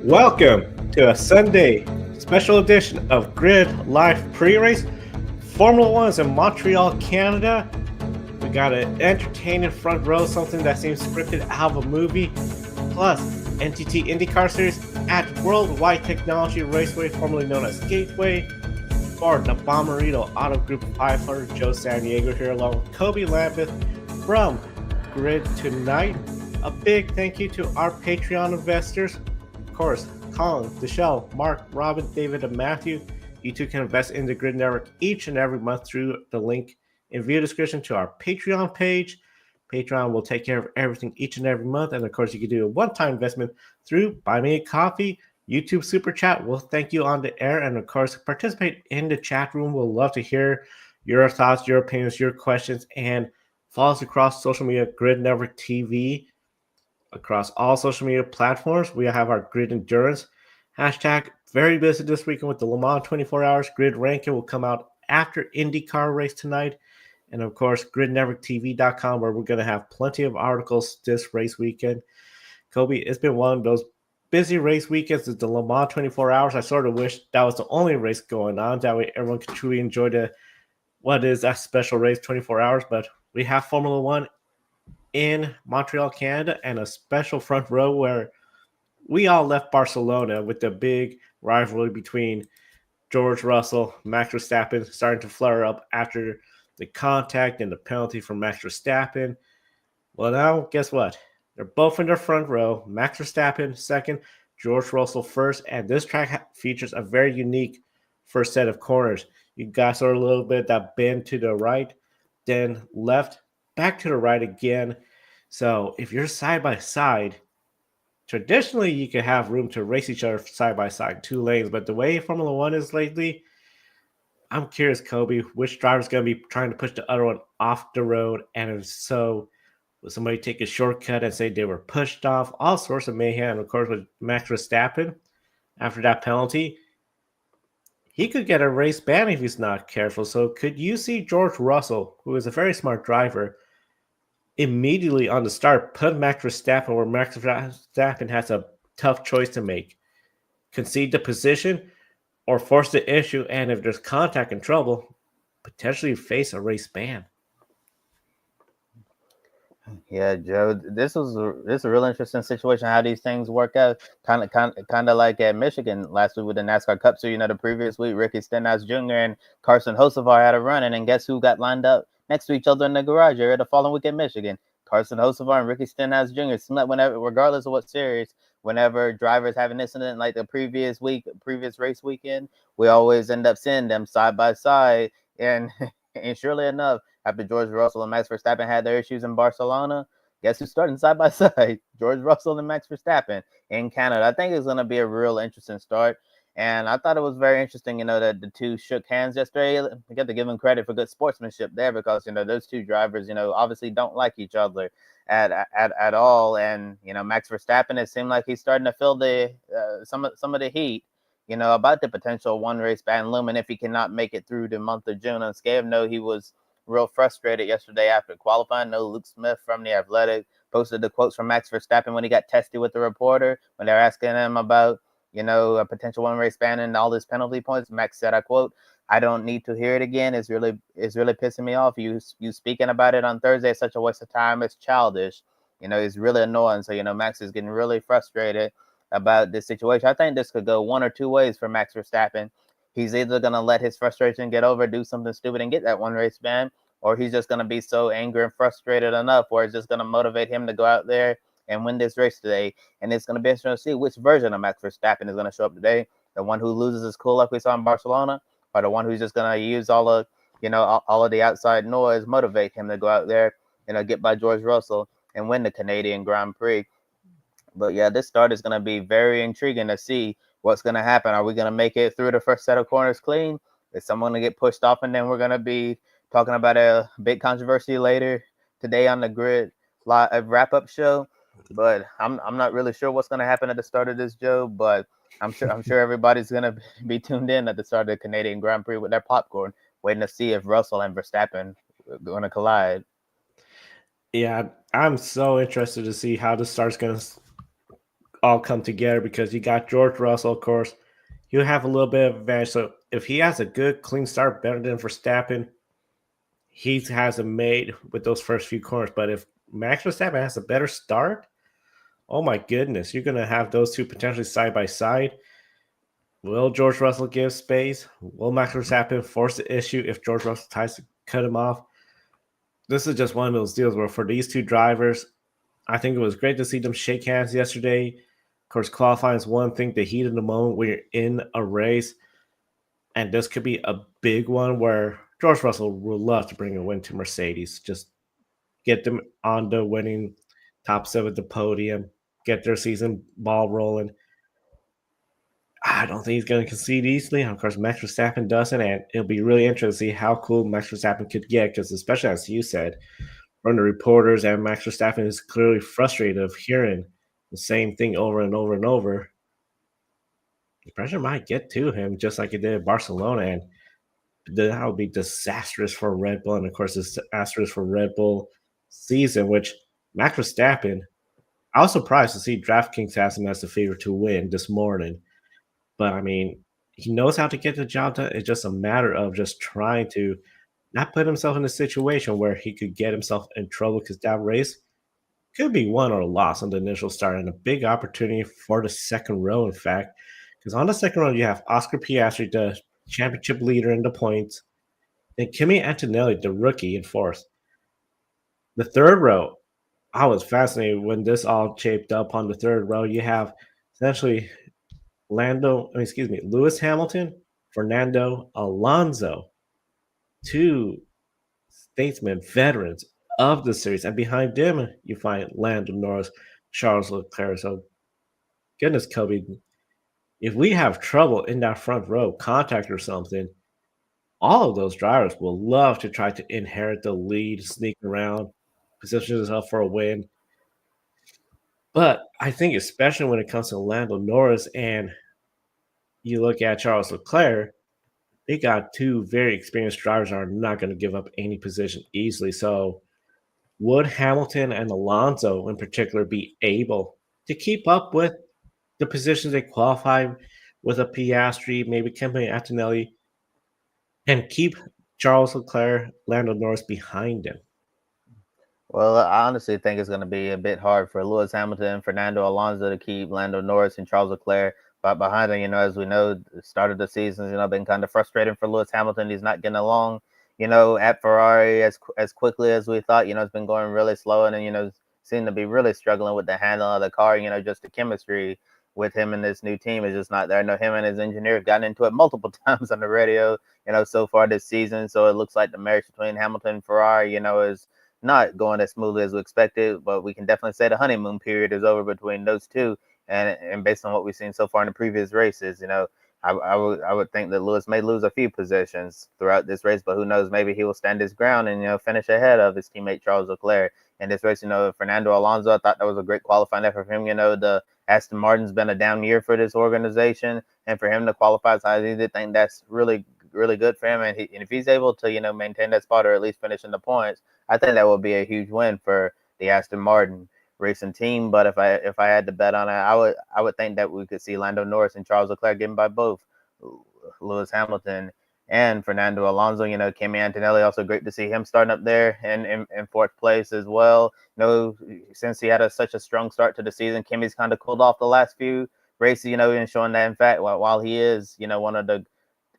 Welcome to a Sunday special edition of Grid Live Pre-Race. Formula One is in Montreal, Canada. We got an entertaining front row, something that seems scripted out of a movie. Plus, NTT INDYCAR Series at Worldwide Technology Raceway, formerly known as Gateway. For the Bommarito Auto Group 500, Joe San Diego here along with Kobe Lambeth from Grid Tonight. A big thank you to our Patreon investors. Of course, Colin, Michelle, Mark, Robin, David, and Matthew. You too can invest in the Grid Network each and every month through the link in video description to our Patreon page. Patreon will take care of everything each and every month. And of course, you can do a one-time investment through Buy Me a Coffee, YouTube Super Chat. We'll thank you on the air. And of course, participate in the chat room. We'll love to hear your thoughts, your opinions, your questions, and follow us across social media, Grid Network TV, across all social media platforms. We have our Grid Endurance hashtag. Very busy this weekend with the Le Mans 24 Hours. Grid Ranking will come out after IndyCar race tonight. And of course, gridnetworktv.com, where we're going to have plenty of articles this race weekend. Kobe, it's been one of those busy race weekends at the Le Mans 24 Hours. I sort of wish that was the only race going on. That way everyone could truly enjoy what is that special race 24 hours. But we have Formula One in Montreal, Canada, and a special front row where we all left Barcelona with the big rivalry between George Russell, Max Verstappen starting to flare up after the contact and the penalty from Max Verstappen. Well, now, guess what? They're both in their front row. Max Verstappen second, George Russell first, and this track features a very unique first set of corners. You got sort of a little bit that bend to the right, then left, back to the right again. So if you're side by side, traditionally you can have room to race each other side by side, two lanes. But the way Formula One is lately, I'm curious, Kobe, which driver's going to be trying to push the other one off the road? And if so, will somebody take a shortcut and say they were pushed off? All sorts of mayhem. Of course, with Max Verstappen, after that penalty, he could get a race ban if he's not careful. So could you see George Russell, who is a very smart driver, immediately on the start put Max Verstappen where Max Verstappen has a tough choice to make? Concede the position or force the issue, and if there's contact and trouble, potentially face a race ban. Yeah, Joe, this is a real interesting situation. How these things work out, kind of like at Michigan last week with the NASCAR Cup. So the previous week, Ricky Stenhouse Jr. and Carson Hocevar had a run, and guess who got lined up next to each other in the garage area the following week at Michigan? Carson Hocevar and Ricky Stenhouse Jr. Whenever, regardless of what series, whenever drivers have an incident like the previous race weekend, we always end up seeing them side by side, and and surely enough, after George Russell and Max Verstappen had their issues in Barcelona, guess who's starting side by side? George Russell and Max Verstappen in Canada. I think it's going to be a real interesting start. And I thought it was very interesting, that the two shook hands yesterday. I got to give them credit for good sportsmanship there because, those two drivers, obviously don't like each other at all. And, Max Verstappen, it seemed like he's starting to feel some of the heat, about the potential one race ban looming if he cannot make it through the month of June. On scale, he was real frustrated yesterday after qualifying. No, Luke Smith from The Athletic posted the quotes from Max Verstappen when he got testy with the reporter when they were asking him about, a potential one race ban and all his penalty points. Max said, I quote, "I don't need to hear it again. It's really pissing me off. You speaking about it on Thursday is such a waste of time. It's childish. It's really annoying." So, Max is getting really frustrated about this situation. I think this could go one or two ways for Max Verstappen. He's either going to let his frustration get over, do something stupid and get that one race ban, or he's just going to be so angry and frustrated enough where it's just going to motivate him to go out there and win this race today. And it's going to be interesting to see which version of Max Verstappen is going to show up today. The one who loses his cool like we saw in Barcelona, or the one who's just going to use all of the outside noise, motivate him to go out there, get by George Russell and win the Canadian Grand Prix. But yeah, this start is going to be very intriguing to see what's going to happen. Are we going to make it through the first set of corners clean? Is someone going to get pushed off? And then we're going to be talking about a big controversy later today on the Grid Live wrap-up show. But I'm not really sure what's going to happen at the start of this, Joe. But I'm sure everybody's going to be tuned in at the start of the Canadian Grand Prix with their popcorn, waiting to see if Russell and Verstappen are going to collide. Yeah, I'm so interested to see how the start's going to all come together because you got George Russell, of course. He'll have a little bit of advantage. So if he has a good, clean start, better than Verstappen, he has it made with those first few corners. But if Max Verstappen has a better start, oh my goodness, you're going to have those two potentially side by side. Will George Russell give space? Will Max Verstappen force the issue if George Russell tries to cut him off? This is just one of those deals where for these two drivers, I think it was great to see them shake hands yesterday. Of course, qualifying is one thing, the heat of the moment when you're in a race. And this could be a big one where George Russell would love to bring a win to Mercedes. Just get them on the winning top seven at the podium, get their season ball rolling. I don't think he's going to concede easily. Of course, Max Verstappen doesn't, and it'll be really interesting to see how cool Max Verstappen could get. Because, especially as you said, from the reporters, and Max Verstappen is clearly frustrated of hearing the same thing over and over and over. The pressure might get to him, just like it did at Barcelona, and that would be disastrous for Red Bull, and of course, disastrous for Red Bull season. Which Max Verstappen, I was surprised to see DraftKings has him as the favorite to win this morning. But I mean, he knows how to get the job done. It's just a matter of just trying to not put himself in a situation where he could get himself in trouble because that race could be won or lost on the initial start and a big opportunity for the second row, in fact. Because on the second row, you have Oscar Piastri, the championship leader in the points, and Kimi Antonelli, the rookie, in fourth. The third row, I was fascinated when this all shaped up on the third row. You have essentially Lewis Hamilton, Fernando Alonso, two statesmen, veterans of the series. And behind them, you find Lando Norris, Charles Leclerc. So, goodness, Kobe, if we have trouble in that front row, contact or something, all of those drivers will love to try to inherit the lead, sneak around, position themselves for a win. But I think, especially when it comes to Lando Norris and you look at Charles Leclerc, they got two very experienced drivers that are not going to give up any position easily. So, would Hamilton and Alonso in particular be able to keep up with the positions they qualify with a Piastri, maybe Kimi Antonelli, and keep Charles Leclerc, Lando Norris behind him? Well, I honestly think it's going to be a bit hard for Lewis Hamilton and Fernando Alonso to keep Lando Norris and Charles Leclerc behind them. As we know, the start of the season, been kind of frustrating for Lewis Hamilton. He's not getting along, at Ferrari as quickly as we thought. It's been going really slow, and then, seem to be really struggling with the handle of the car. Just the chemistry with him and this new team is just not there. I know him and his engineer have gotten into it multiple times on the radio, so far this season. So it looks like the marriage between Hamilton and Ferrari, is not going as smoothly as we expected, but we can definitely say the honeymoon period is over between those two. And based on what we've seen so far in the previous races, I would think that Lewis may lose a few positions throughout this race, but who knows? Maybe he will stand his ground and finish ahead of his teammate Charles Leclerc in this race. Fernando Alonso, I thought that was a great qualifying effort for him. The Aston Martin's been a down year for this organization, and for him to qualify, so I did think that's really good for him. And if he's able to maintain that spot or at least finish in the points, I think that would be a huge win for the Aston Martin racing team. But if I had to bet on it, I would think that we could see Lando Norris and Charles Leclerc getting by both Lewis Hamilton and Fernando Alonso. Kimi Antonelli, also great to see him starting up there in fourth place as well. Since he had such a strong start to the season, Kimi's kind of cooled off the last few races, and showing that, in fact, while he is, one of the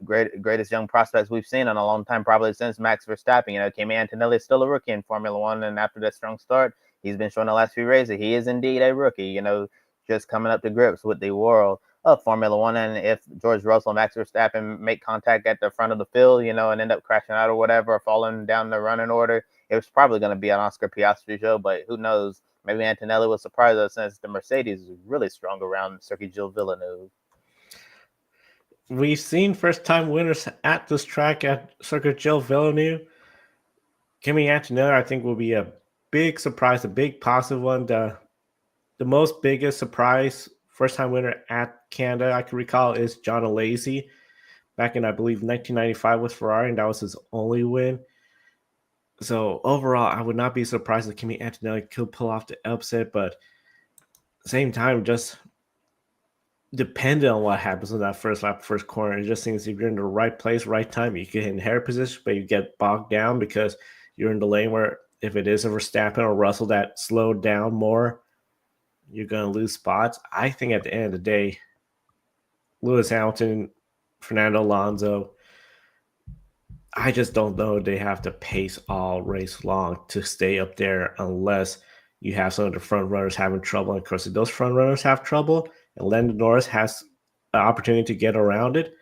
greatest young prospects we've seen in a long time, probably since Max Verstappen. Kimi Antonelli is still a rookie in Formula One, and after that strong start, he's been showing the last few races he is indeed a rookie. Just coming up to grips with the world of Formula One. And if George Russell and Max Verstappen make contact at the front of the field, and end up crashing out or whatever, or falling down the running order, it was probably going to be an Oscar Piastri show. But who knows? Maybe Antonelli will surprise us, since the Mercedes is really strong around Circuit Gilles Villeneuve. We've seen first-time winners at this track at Circuit Gilles Villeneuve. Kimi Antonelli, I think, will be a big surprise, a big positive one. The most biggest surprise first-time winner at Canada I can recall is John Alesi back in, I believe, 1995 with Ferrari, and that was his only win. So overall, I would not be surprised if Kimi Antonelli could pull off the upset, but at the same time, just depending on what happens in that first lap, first corner, it just seems if you're in the right place, right time, you can inherit position, but you get bogged down because you're in the lane where if it is a Verstappen or Russell that slowed down more, you're going to lose spots. I think at the end of the day, Lewis Hamilton, Fernando Alonso, I just don't know they have to pace all race long to stay up there unless you have some of the front runners having trouble. And of course, if those front runners have trouble and Lando Norris has an opportunity to get around it,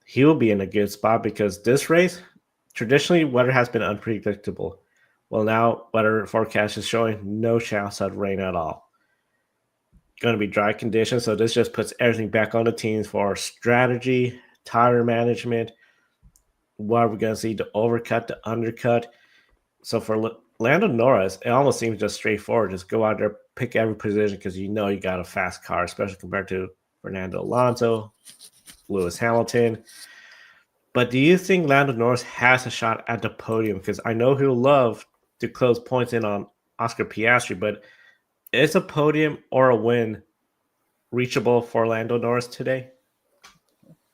he will be in a good spot because this race, traditionally, weather has been unpredictable. Well, now weather forecast is showing no chance of rain at all. Going to be dry conditions, so this just puts everything back on the teams for strategy, tire management. What are we going to see? The overcut, the undercut. So for Lando Norris, it almost seems just straightforward. Just go out there, pick every position because you know you got a fast car, especially compared to Fernando Alonso, Lewis Hamilton. But do you think Lando Norris has a shot at the podium? Because I know he'll love to close points in on Oscar Piastri, but is a podium or a win reachable for Lando Norris today?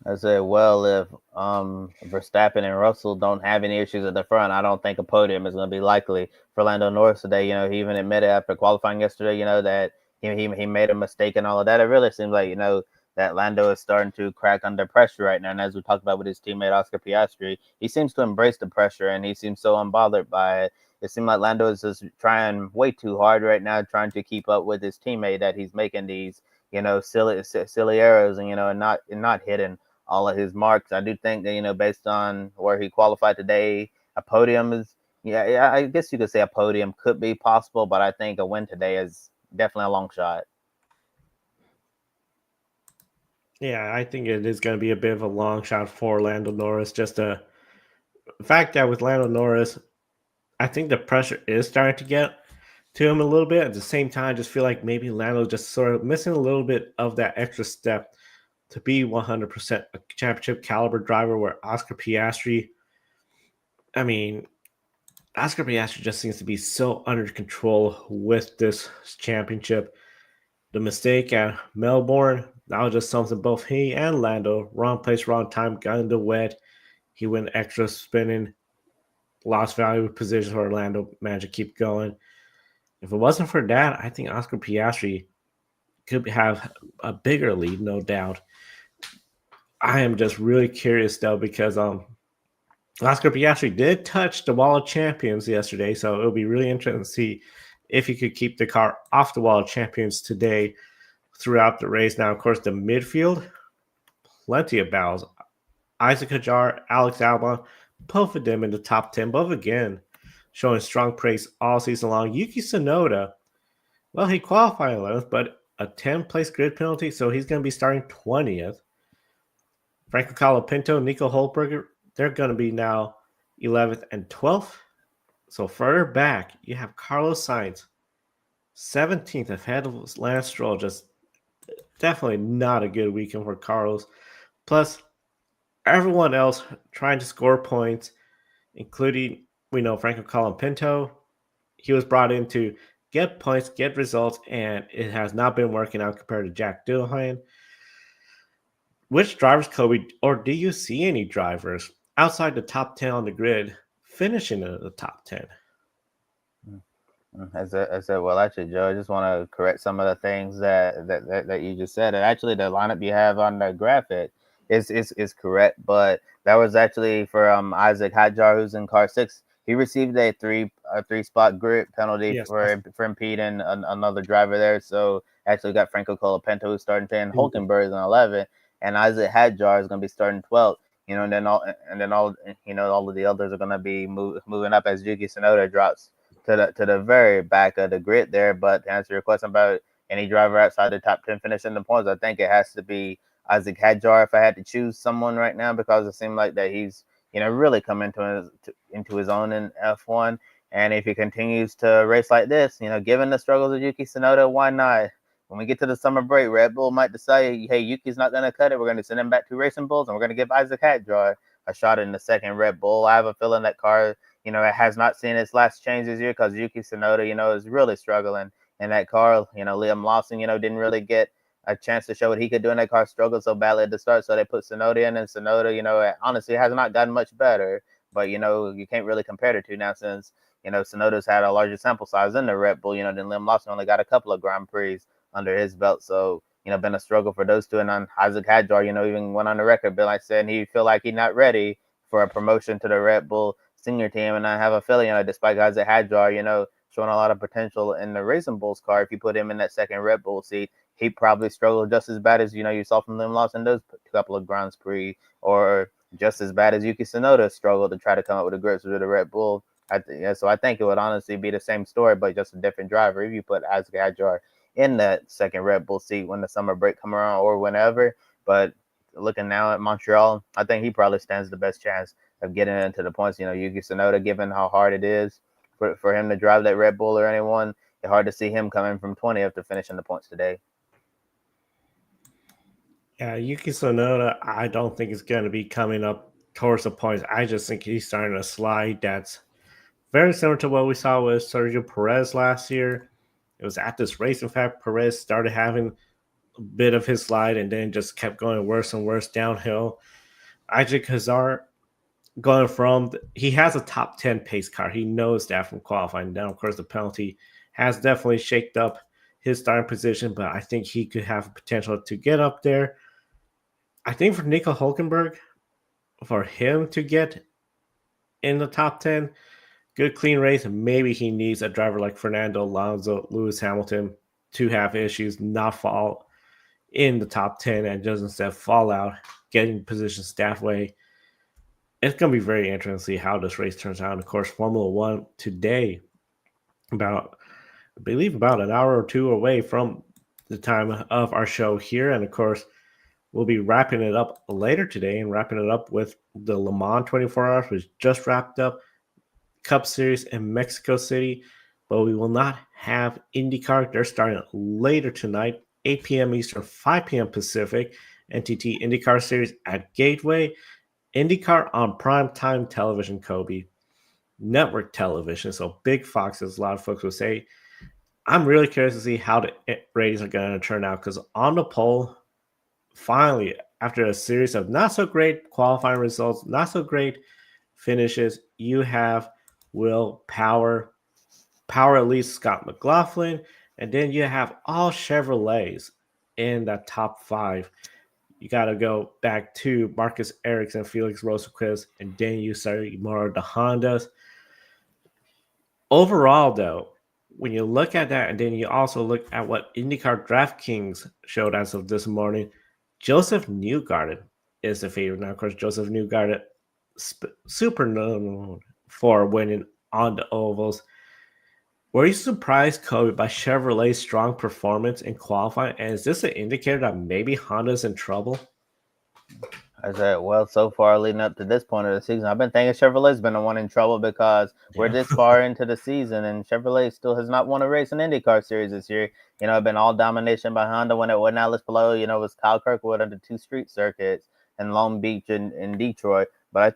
I said, well, if Verstappen and Russell don't have any issues at the front, I don't think a podium is going to be likely for Lando Norris today. You know, he even admitted after qualifying yesterday, you know, that he made a mistake and all of that. It really seems like, you know, that Lando is starting to crack under pressure right now. And as we talked about with his teammate Oscar Piastri, he seems to embrace the pressure and he seems so unbothered by it. It seems like Lando is just trying way too hard right now, trying to keep up with his teammate, that he's making these, you know, silly errors and, you know, and not hitting all of his marks. I do think that, you know, based on where he qualified today, a podium is, yeah, I guess you could say a podium could be possible, but I think a win today is definitely a long shot. Yeah, I think it is going to be a bit of a long shot for Lando Norris. Just the fact that with Lando Norris, I think the pressure is starting to get to him a little bit. At the same time, I just feel like maybe Lando just sort of missing a little bit of that extra step to be 100% a championship caliber driver. Where Oscar Piastri, I mean, Oscar Piastri just seems to be so under control with this championship. The mistake at Melbourne, that was just something both he and Lando, wrong place, wrong time, got in the wet. He went extra spinning, lost valuable positions for Orlando, managed to keep going. If it wasn't for that, I think Oscar Piastri could have a bigger lead, no doubt. I am just really curious though because Oscar Piastri did touch the wall of champions yesterday, so it'll be really interesting to see if he could keep the car off the wall of champions today throughout the race. Now, of course, the midfield, plenty of battles. Isaac Hajar, Alex Albon, both of them in the top 10, both again showing strong praise all season long. Yuki Tsunoda, well, he qualified 11th, but a 10th-place grid penalty, so he's going to be starting 20th. Franco Colapinto, Nico Hulkenberg, they're going to be now 11th and 12th. So further back, you have Carlos Sainz, 17th ahead of Lance Stroll. Just definitely not a good weekend for Carlos. Plus, everyone else trying to score points, including, we know, Franco Colapinto. He was brought in to get points, get results, and it has not been working out compared to Jack Doohan. Which drivers, Kobe, or do you see any drivers outside the top 10 on the grid finishing in the top 10? As I said, well, actually, Joe, I just want to correct some of the things that you just said. And actually, the lineup you have on the graphic is correct, but that was actually for Isaac Hadjar, who's in car 6. He received a three spot grid penalty for impeding another driver there. So actually got Franco Colapinto who's starting 10, Hulkenberg is in 11, and Isaac Hadjar is going to be starting 12. You know, and then all all of the others are going to be moving up as Yuki Tsunoda drops to the very back of the grid there. But to answer your question about any driver outside the top 10 finishing the points, I think it has to be Isaac Hadjar if I had to choose someone right now, because it seemed like that he's, you know, really come into his own in F1. And if he continues to race like this, you know, given the struggles of Yuki Tsunoda, why not? When we get to the summer break, Red Bull might decide, hey, Yuki's not going to cut it. We're going to send him back to Racing Bulls, and we're going to give Isaac Hadjar a shot in the second Red Bull. I have a feeling that car, you know, it has not seen its last change this year because Yuki Tsunoda, you know, is really struggling in that car. You know, Liam Lawson, you know, didn't really get a chance to show what he could do, and that car struggled so badly at the start. So they put Tsunoda in, and Tsunoda, honestly has not gotten much better. But you can't really compare the two now, since Tsunoda's had a larger sample size in the Red Bull. Then Liam Lawson only got a couple of Grand Prix under his belt. So been a struggle for those two. And then Isaac Hadjar, even went on the record, Bill, like saying he feel like he's not ready for a promotion to the Red Bull senior team. And I have a feeling, despite Isaac Hadjar, showing a lot of potential in the Racing Bulls car, if you put him in that second Red Bull seat, he probably struggled just as bad as you saw from Liam Lawson those couple of Grand Prix, or just as bad as Yuki Tsunoda struggled to try to come up with the grips with the Red Bull. So I think it would honestly be the same story, but just a different driver if you put Isaac Hadjar in that second Red Bull seat when the summer break come around or whenever. But looking now at Montreal, I think he probably stands the best chance of getting into the points. Yuki Tsunoda, given how hard it is for him to drive that Red Bull or anyone, it's hard to see him coming from 20th to finishing the points today. Yeah, Yuki Tsunoda, I don't think is going to be coming up towards the points. I just think he's starting to slide. That's very similar to what we saw with Sergio Perez last year. It was at this race, in fact, Perez started having a bit of his slide and then just kept going worse and worse downhill. Ajay Kazar going from he has a top 10 pace car. He knows that from qualifying. Now, of course, the penalty has definitely shaked up his starting position, but I think he could have potential to get up there. I think for Nico Hulkenberg, for him to get in the top 10, good clean race, maybe he needs a driver like Fernando Alonso, Lewis Hamilton to have issues, not fall in the top 10 and just instead fall out, getting positions that way. It's going to be very interesting to see how this race turns out. And of course, Formula One today, I believe about an hour or two away from the time of our show here. And of course, we'll be wrapping it up later today and wrapping it up with the Le Mans 24 Hours, which just wrapped up, Cup Series in Mexico City. But we will not have IndyCar. They're starting later tonight, 8 p.m. Eastern, 5 p.m. Pacific. NTT INDYCAR Series at Gateway. IndyCar on primetime television, Kobe. Network television, so big Fox, as a lot of folks would say. I'm really curious to see how the ratings are going to turn out, because on the pole, finally, after a series of not so great qualifying results, not so great finishes, you have Will Power at least Scott McLaughlin, and then you have all Chevrolets in that top 5. You got to go back to Marcus Ericsson, Felix Rosenqvist, and then you start more of the Hondas. Overall, though, when you look at that, and then you also look at what IndyCar DraftKings showed as of this morning, Joseph Newgarden is the favorite. Now, of course, Joseph Newgarden, super known for winning on the ovals. Were you surprised, Kobe, by Chevrolet's strong performance in qualifying? And is this an indicator that maybe Honda's in trouble? I said, well, so far leading up to this point of the season, I've been thinking Chevrolet's been the one in trouble, because we're this far into the season and Chevrolet still has not won a race in IndyCar Series this year. It's been all domination by Honda when it wasn't Alice Palou. It was Kyle Kirkwood under 2 street circuits in Long Beach and Detroit. But I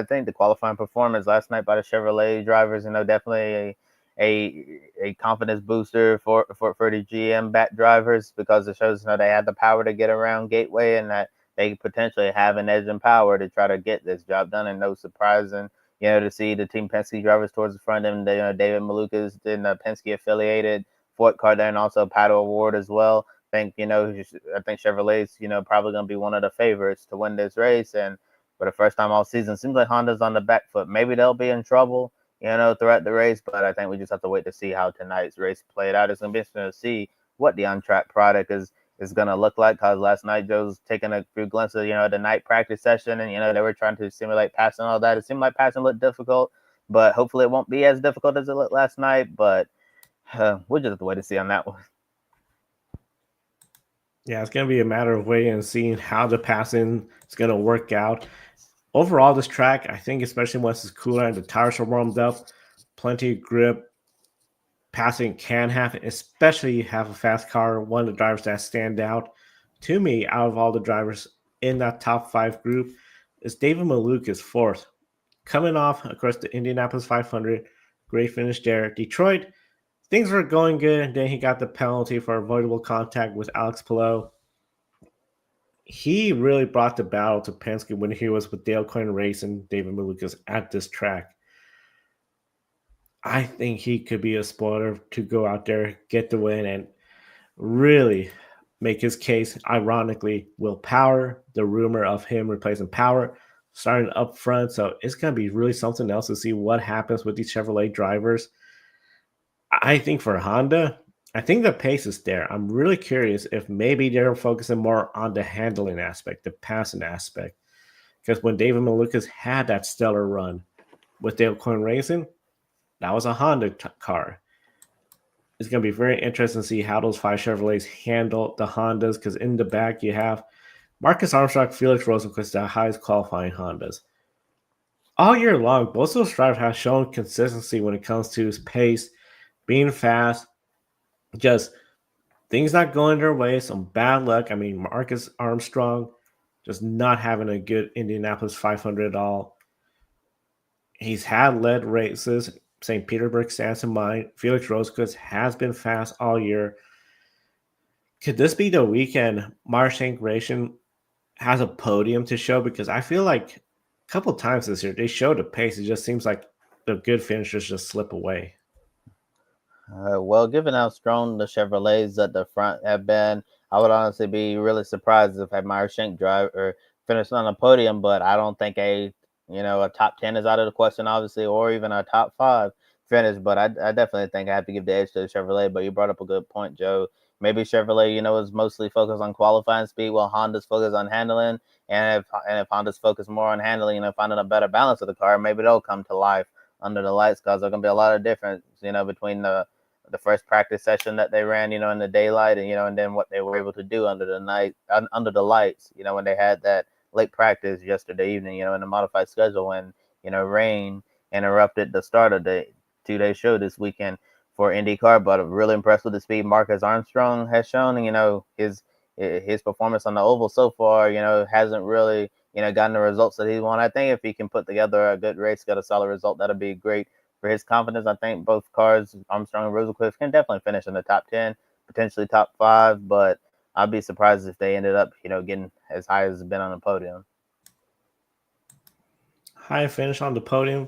think the qualifying performance last night by the Chevrolet drivers, definitely a confidence booster for the GM back drivers, because it shows they had the power to get around Gateway, and that they potentially have an edge in power to try to get this job done. And no surprising, to see the Team Penske drivers towards the front end. David Malukas in the Penske affiliated Ford car there, and also Pato Award as well. I think Chevrolet's probably going to be one of the favorites to win this race. And for the first time all season, seems like Honda's on the back foot. Maybe they'll be in trouble, throughout the race, but I think we just have to wait to see how tonight's race played out. It's going to be interesting to see what the on-track product is going to look like, because last night Joe's taking a few glimpses of, the night practice session, and, they were trying to simulate passing and all that. It seemed like passing looked difficult, but hopefully it won't be as difficult as it looked last night, but we'll just have to wait to see on that one. Yeah, it's going to be a matter of waiting and seeing how the passing is going to work out. Overall, this track, I think, especially once it's cooler and the tires are warmed up, plenty of grip. Passing can happen, especially you have a fast car. One of the drivers that stand out to me out of all the drivers in that top 5 group is David Malukas, 4th. Coming off, of course, the Indianapolis 500. Great finish there. Detroit, things were going good, and then he got the penalty for avoidable contact with Alex Palou. He really brought the battle to Penske when he was with Dale Coyne Racing, David Malukas at this track. I think he could be a spoiler to go out there, get the win, and really make his case. Ironically, Will Power, the rumor of him replacing Power, starting up front. So it's going to be really something else to see what happens with these Chevrolet drivers. I think for Honda, I think the pace is there. I'm really curious if maybe they're focusing more on the handling aspect, the passing aspect. Because when David Malukas had that stellar run with Dale Coyne Racing, that was a Honda car. It's going to be very interesting to see how those 5 Chevrolets handle the Hondas, because in the back you have Marcus Armstrong, Felix Rosenqvist, the highest qualifying Hondas. All year long, both those drivers have shown consistency when it comes to pace, being fast, just things not going their way, some bad luck. I mean, Marcus Armstrong just not having a good Indianapolis 500 at all. He's had led races. St. Petersburg stands in mind. Felix Rosenqvist has been fast all year. Could this be the weekend Marsh Racing has a podium to show? Because I feel like a couple times this year they showed a pace. It just seems like the good finishers just slip away. Well, given how strong the Chevrolets at the front have been, I would honestly be really surprised if Meyer Shank drive or finished on a podium. But I don't think a top 10 is out of the question, obviously, or even a top 5 finish. But I definitely think I have to give the edge to the Chevrolet. But you brought up a good point, Joe. Maybe Chevrolet, is mostly focused on qualifying speed, while Honda's focused on handling. And if Honda's focused more on handling, finding a better balance of the car, maybe they'll come to life under the lights, because there's gonna be a lot of difference, between the first practice session that they ran, in the daylight, and then what they were able to do under the lights, when they had that late practice yesterday evening, in the modified schedule, when rain interrupted the start of the 2-day show this weekend for IndyCar. But I'm really impressed with the speed Marcus Armstrong has shown. His performance on the oval so far, hasn't really gotten the results that he wanted. I think if he can put together a good race, get a solid result, that'll be great for his confidence. I think both cars, Armstrong and Rosenqvist, can definitely finish in the top 10, potentially top 5, but I'd be surprised if they ended up, getting as high as it's been on the podium. High finish on the podium.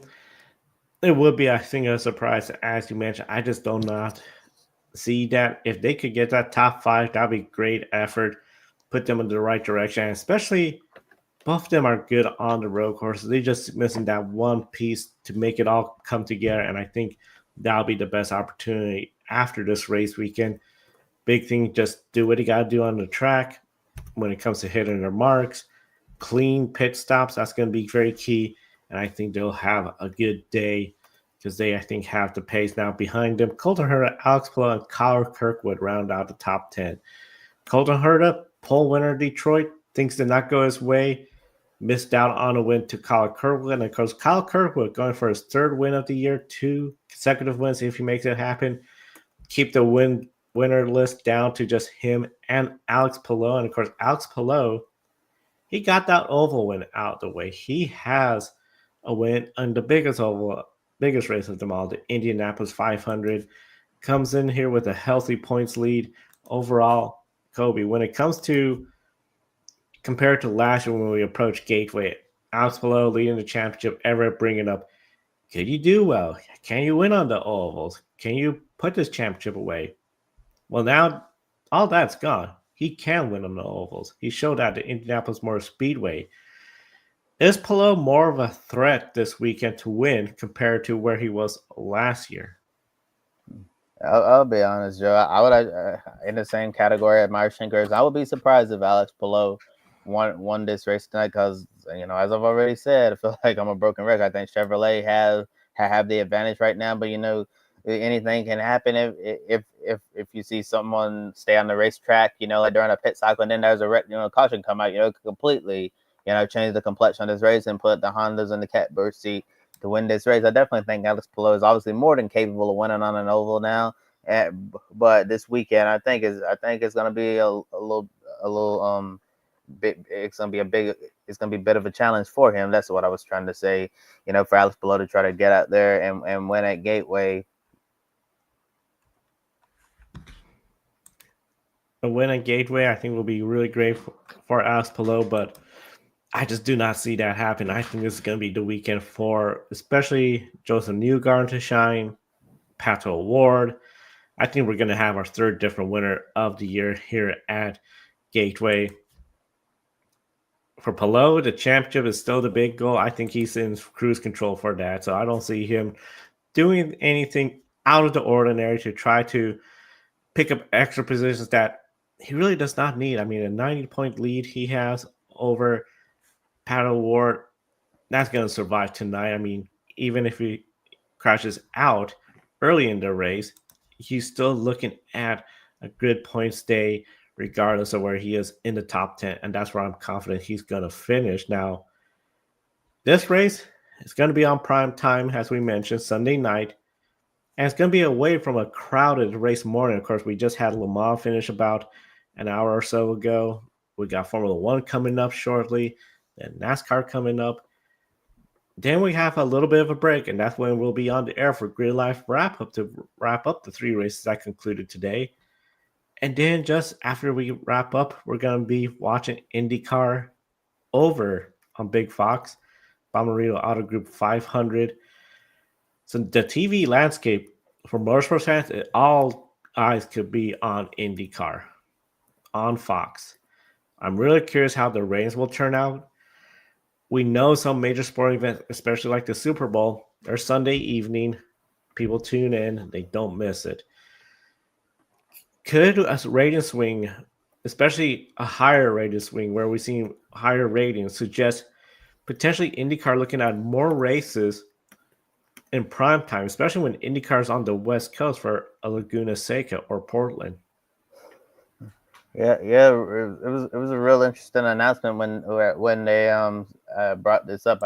It would be, I think, a surprise, as you mentioned. I just do not see that. If they could get that top 5, that'd be great effort. Put them in the right direction, especially both of them are good on the road courses. They're just missing that one piece to make it all come together, and I think that'll be the best opportunity after this race weekend. Big thing, just do what you got to do on the track when it comes to hitting their marks. Clean pit stops, that's going to be very key, and I think they'll have a good day because they, I think, have the pace now behind them. Colton Herta, Alex Palou, and Kyle Kirkwood round out the top 10. Colton Herta, pole winner Detroit, things did not go his way. Missed out on a win to Kyle Kirkwood. And of course, Kyle Kirkwood going for his 3rd win of the year, 2 consecutive wins if he makes it happen. Keep the winner list down to just him and Alex Palou. And of course, Alex Palou, he got that oval win out of the way. He has a win on the biggest race of them all, the Indianapolis 500. Comes in here with a healthy points lead overall. Kobe, when it comes to compared to last year when we approached Gateway, Alex Palou leading the championship, Everett bringing up, could you do well? Can you win on the ovals? Can you put this championship away? Well, now all that's gone. He can win on the ovals. He showed that at Indianapolis Motor Speedway. Is Palou more of a threat this weekend to win compared to where he was last year? I'll be honest, Joe. I would in the same category at Meyer Shankers. I would be surprised if Alex Palou won this race tonight, because as I've already said, I feel like I'm a broken record. I think Chevrolet have the advantage right now, but anything can happen if you see someone stay on the racetrack, like during a pit cycle, and then there's a wreck, caution come out, completely change the complexion of this race and put the Hondas in the catbird seat to win this race. I definitely think Alex Palou is obviously more than capable of winning on an oval now. But this weekend, I think it's going to be a little bit. It's going to be a bit of a challenge for him. That's what I was trying to say. For Alex Palou to try to get out there and win at Gateway. A win at Gateway, I think, will be really great for Alex Palou, but I just do not see that happen. I think this is going to be the weekend for especially Joseph Newgarden to shine, Pato Award. I think we're going to have our third different winner of the year here at Gateway. For Palou, the championship is still the big goal. I think he's in cruise control for that, so I don't see him doing anything out of the ordinary to try to pick up extra positions that he really does not need. I mean, a 90-point lead he has over Paddle Ward, that's going to survive tonight. I mean, even if he crashes out early in the race, he's still looking at a good points day, regardless of where he is in the top 10. And that's where I'm confident he's going to finish. Now, this race is going to be on prime time, as we mentioned, Sunday night. And it's going to be away from a crowded race morning. Of course, we just had Le Mans finish about an hour or so ago. We got Formula One coming up shortly, then NASCAR coming up. Then we have a little bit of a break, and that's when we'll be on the air for Grid Life Wrap Up to wrap up the 3 races that concluded today. And then just after we wrap up, we're going to be watching IndyCar over on Big Fox, Bommarito Auto Group 500. So the TV landscape for motorsports fans, all eyes could be on IndyCar, on Fox. I'm really curious how the ratings will turn out. We know some major sporting events, especially like the Super Bowl, they're Sunday evening. People tune in, they don't miss it. Could a rating swing, especially a higher rating swing where we've seen higher ratings, suggest potentially IndyCar looking at more races in prime time, especially when IndyCar is on the West Coast for a Laguna Seca or Portland? Yeah, it was a real interesting announcement when they brought this up.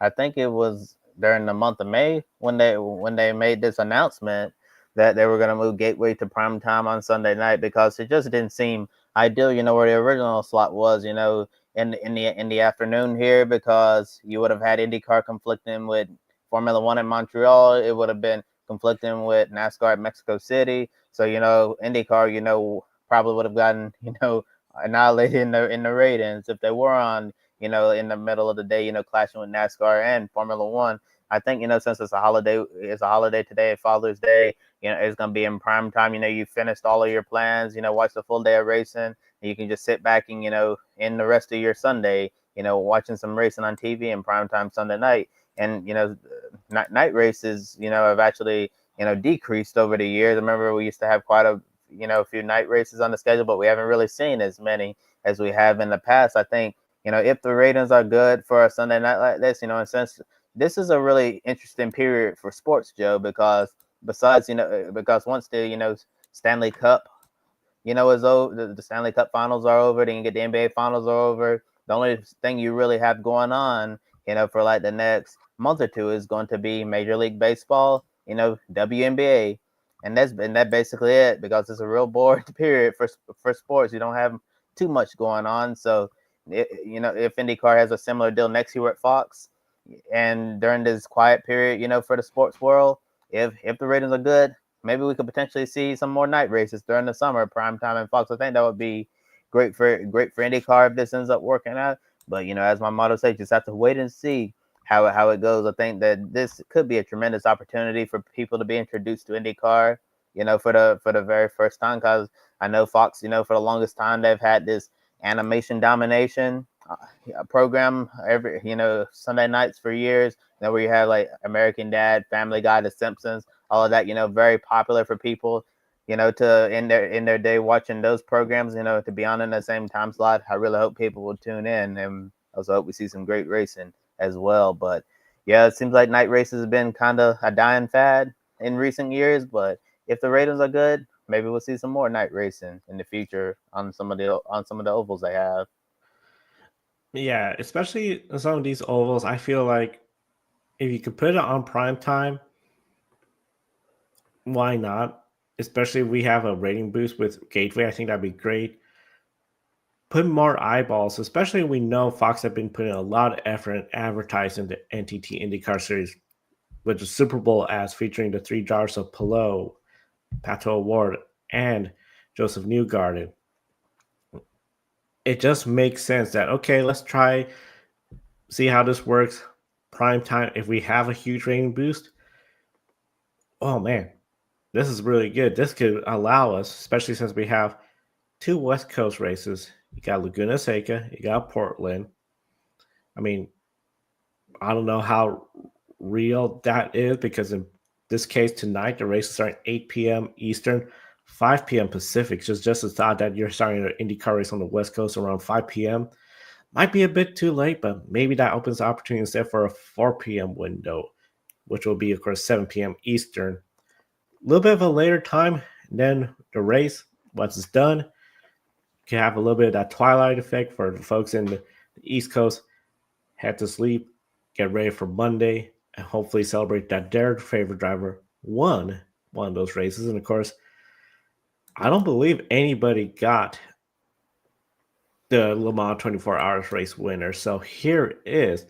I think it was during the month of May when they made this announcement that they were going to move Gateway to prime time on Sunday night, because it just didn't seem ideal. Where the original slot was, in the afternoon here, because you would have had IndyCar conflicting with Formula One in Montreal. It would have been conflicting with NASCAR at Mexico City. So IndyCar, probably would have gotten, annihilated in the ratings if they were on, in the middle of the day, clashing with NASCAR and Formula One. I think, since it's a holiday today, Father's Day, it's going to be in prime time. You finished all of your plans, watch the full day of racing, and you can just sit back and, in the rest of your Sunday, watching some racing on TV in prime time Sunday night. And, night races, have actually, decreased over the years. I remember we used to have quite a few night races on the schedule, but we haven't really seen as many as we have in the past. I think, if the ratings are good for a Sunday night like this, and since this is a really interesting period for sports, Joe, because besides, because once the, Stanley Cup, is over, the Stanley Cup finals are over, then you get the NBA finals are over. The only thing you really have going on, for like the next month or two is going to be Major League Baseball, WNBA. And that's basically it, because it's a real boring period for sports. You don't have too much going on. So, if IndyCar has a similar deal next year at Fox, and during this quiet period, for the sports world, if the ratings are good, maybe we could potentially see some more night races during the summer, prime time in Fox. I think that would be great for IndyCar if this ends up working out. But as my motto says, just have to wait and see how it goes. I think that this could be a tremendous opportunity for people to be introduced to IndyCar, for the very first time, because I know Fox, for the longest time they've had this animation domination program every Sunday nights for years, where you have like American Dad, Family Guy, The Simpsons, all of that, very popular for people, to in their day watching those programs, to be on in the same time slot. I really hope people will tune in, and I also hope we see some great racing as well. But yeah, it seems like night races have been kind of a dying fad in recent years, but if the ratings are good, maybe we'll see some more night racing in the future on some of the ovals they have. Yeah, especially some of these ovals, I feel like if you could put it on prime time, why not? Especially if we have a rating boost with Gateway, I think that'd be great. Put more eyeballs, especially we know Fox have been putting a lot of effort in advertising the NTT INDYCAR Series with the Super Bowl ads featuring the 3 jars of Palou, Pato Award, and Joseph Newgarden. it just makes sense that, okay, let's try, see how this works. Prime time, if we have a huge rating boost, oh man, this is really good. This could allow us, especially since we have two West Coast races. You got Laguna Seca, you got Portland. I mean, I don't know how real that is because in this case tonight the races start at 8 p.m. Eastern, 5 p.m. Pacific. Just a thought that you're starting an IndyCar race on the West Coast around 5 p.m. might be a bit too late, but maybe that opens the opportunity instead for a 4 p.m. window, which will be, of course, 7 p.m. Eastern. A little bit of a later time than the race. Once it's done, can have a little bit of that twilight effect for the folks in the East Coast. Head to sleep, get ready for Monday, and hopefully celebrate that their favorite driver won one of those races. And of course, I don't believe anybody got the Le Mans 24 Hours race winner. So here is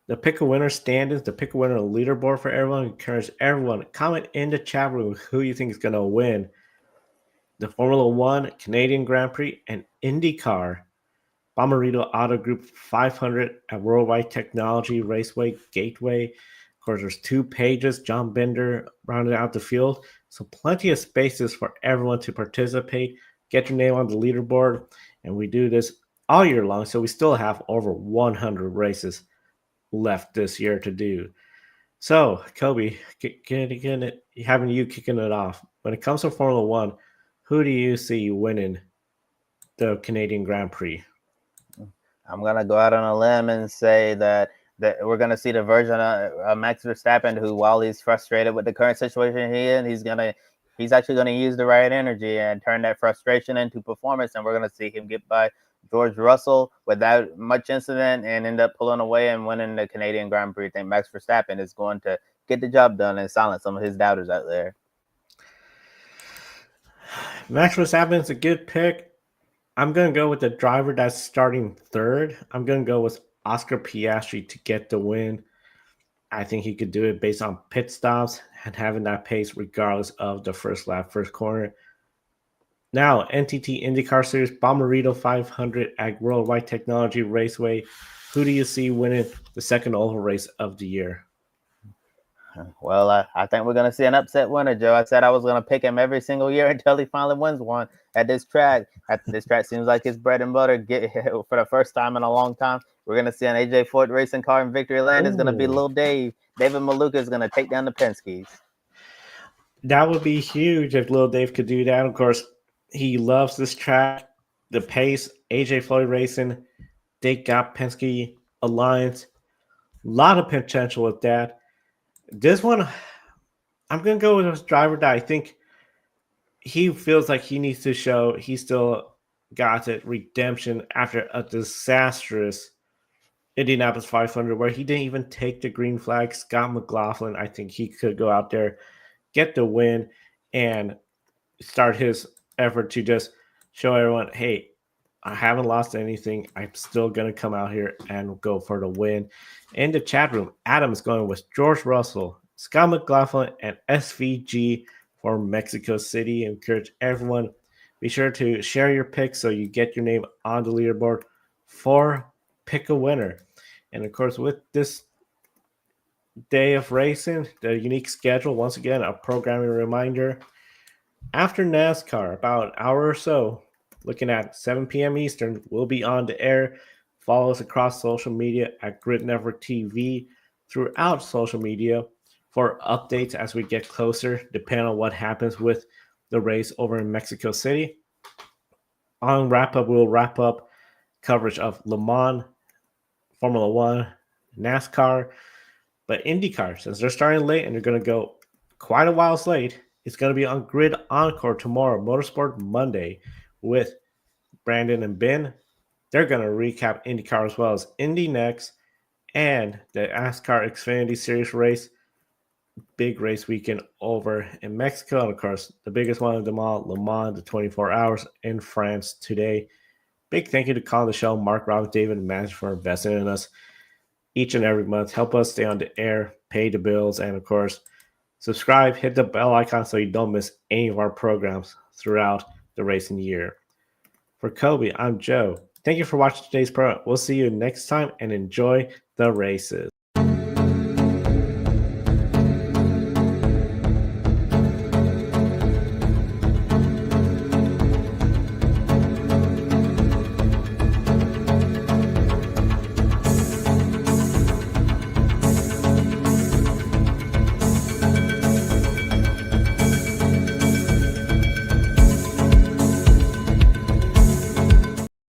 the pick a winner standings, the pick a winner leaderboard for everyone. Encourage everyone to comment in the chat room who you think is going to win the Formula One, Canadian Grand Prix, and IndyCar Bommarito Auto Group 500 at Worldwide Technology Raceway Gateway. Of course, there's 2 pages. John Bender rounded out the field. So plenty of spaces for everyone to participate. Get your name on the leaderboard. And we do this all year long. So we still have over 100 races left this year to do. So, Kobe, having you kicking it off. When it comes to Formula One, who do you see winning the Canadian Grand Prix? I'm gonna go out on a limb and say that we're gonna see the version of Max Verstappen, who, while he's frustrated with the current situation he's actually gonna use the right energy and turn that frustration into performance, and we're gonna see him get by George Russell without much incident and end up pulling away and winning the Canadian Grand Prix. I think Max Verstappen is going to get the job done and silence some of his doubters out there. Max Verstappen is a good pick. I'm going to go with the driver that's starting third. I'm going to go with Oscar Piastri to get the win. I think he could do it based on pit stops and having that pace regardless of the first lap, first corner. Now, NTT INDYCAR Series Bommarito 500 at Worldwide Technology Raceway. Who do you see winning the second oval race of the year? Well, I think we're going to see an upset winner, Joe. I said I was going to pick him every single year until he finally wins one at this track. This track seems like his bread and butter. For the first time in a long time, we're going to see an AJ Foyt racing car in victory lane. It's going to be Lil Dave. David Maluka is going to take down the Penskes. That would be huge if Lil Dave could do that. Of course, he loves this track, the pace, AJ Foyt racing. They got Penske Alliance. A lot of potential with that. This one, I'm going to go with a driver that I think he feels like he needs to show he still got it redemption after a disastrous Indianapolis 500 where he didn't even take the green flag. Scott McLaughlin, I think he could go out there, get the win, and start his effort to just show everyone, hey, I haven't lost anything. I'm still going to come out here and go for the win. In the chat room, Adam's going with George Russell, Scott McLaughlin, and SVG for Mexico City. Encourage everyone, be sure to share your picks so you get your name on the leaderboard for Pick a Winner. And of course, with this day of racing, the unique schedule, once again, a programming reminder. After NASCAR, about an hour or so, looking at 7 p.m. Eastern, we'll be on the air. Follow us across social media at Grid Network TV throughout social media for updates as we get closer, depending on what happens with the race over in Mexico City. On wrap-up, we'll wrap up coverage of Le Mans, Formula One, NASCAR, but IndyCar, since they're starting late and they're going to go quite a while late, it's going to be on Grid Encore tomorrow, Motorsport Monday, with Brandon and Ben. They're going to recap IndyCar as well as Indy next and the NASCAR Xfinity Series race. Big race weekend over in Mexico. And of course, the biggest one of them all, Le Mans, the 24 hours in France today. Big thank you to Call the Show, Mark, Rob, David, and Magic for investing in us each and every month. Help us stay on the air, pay the bills, and of course, subscribe, hit the bell icon so you don't miss any of our programs throughout the racing year. For Kobe, I'm Joe. Thank you for watching today's pro. We'll see you next time and enjoy the races.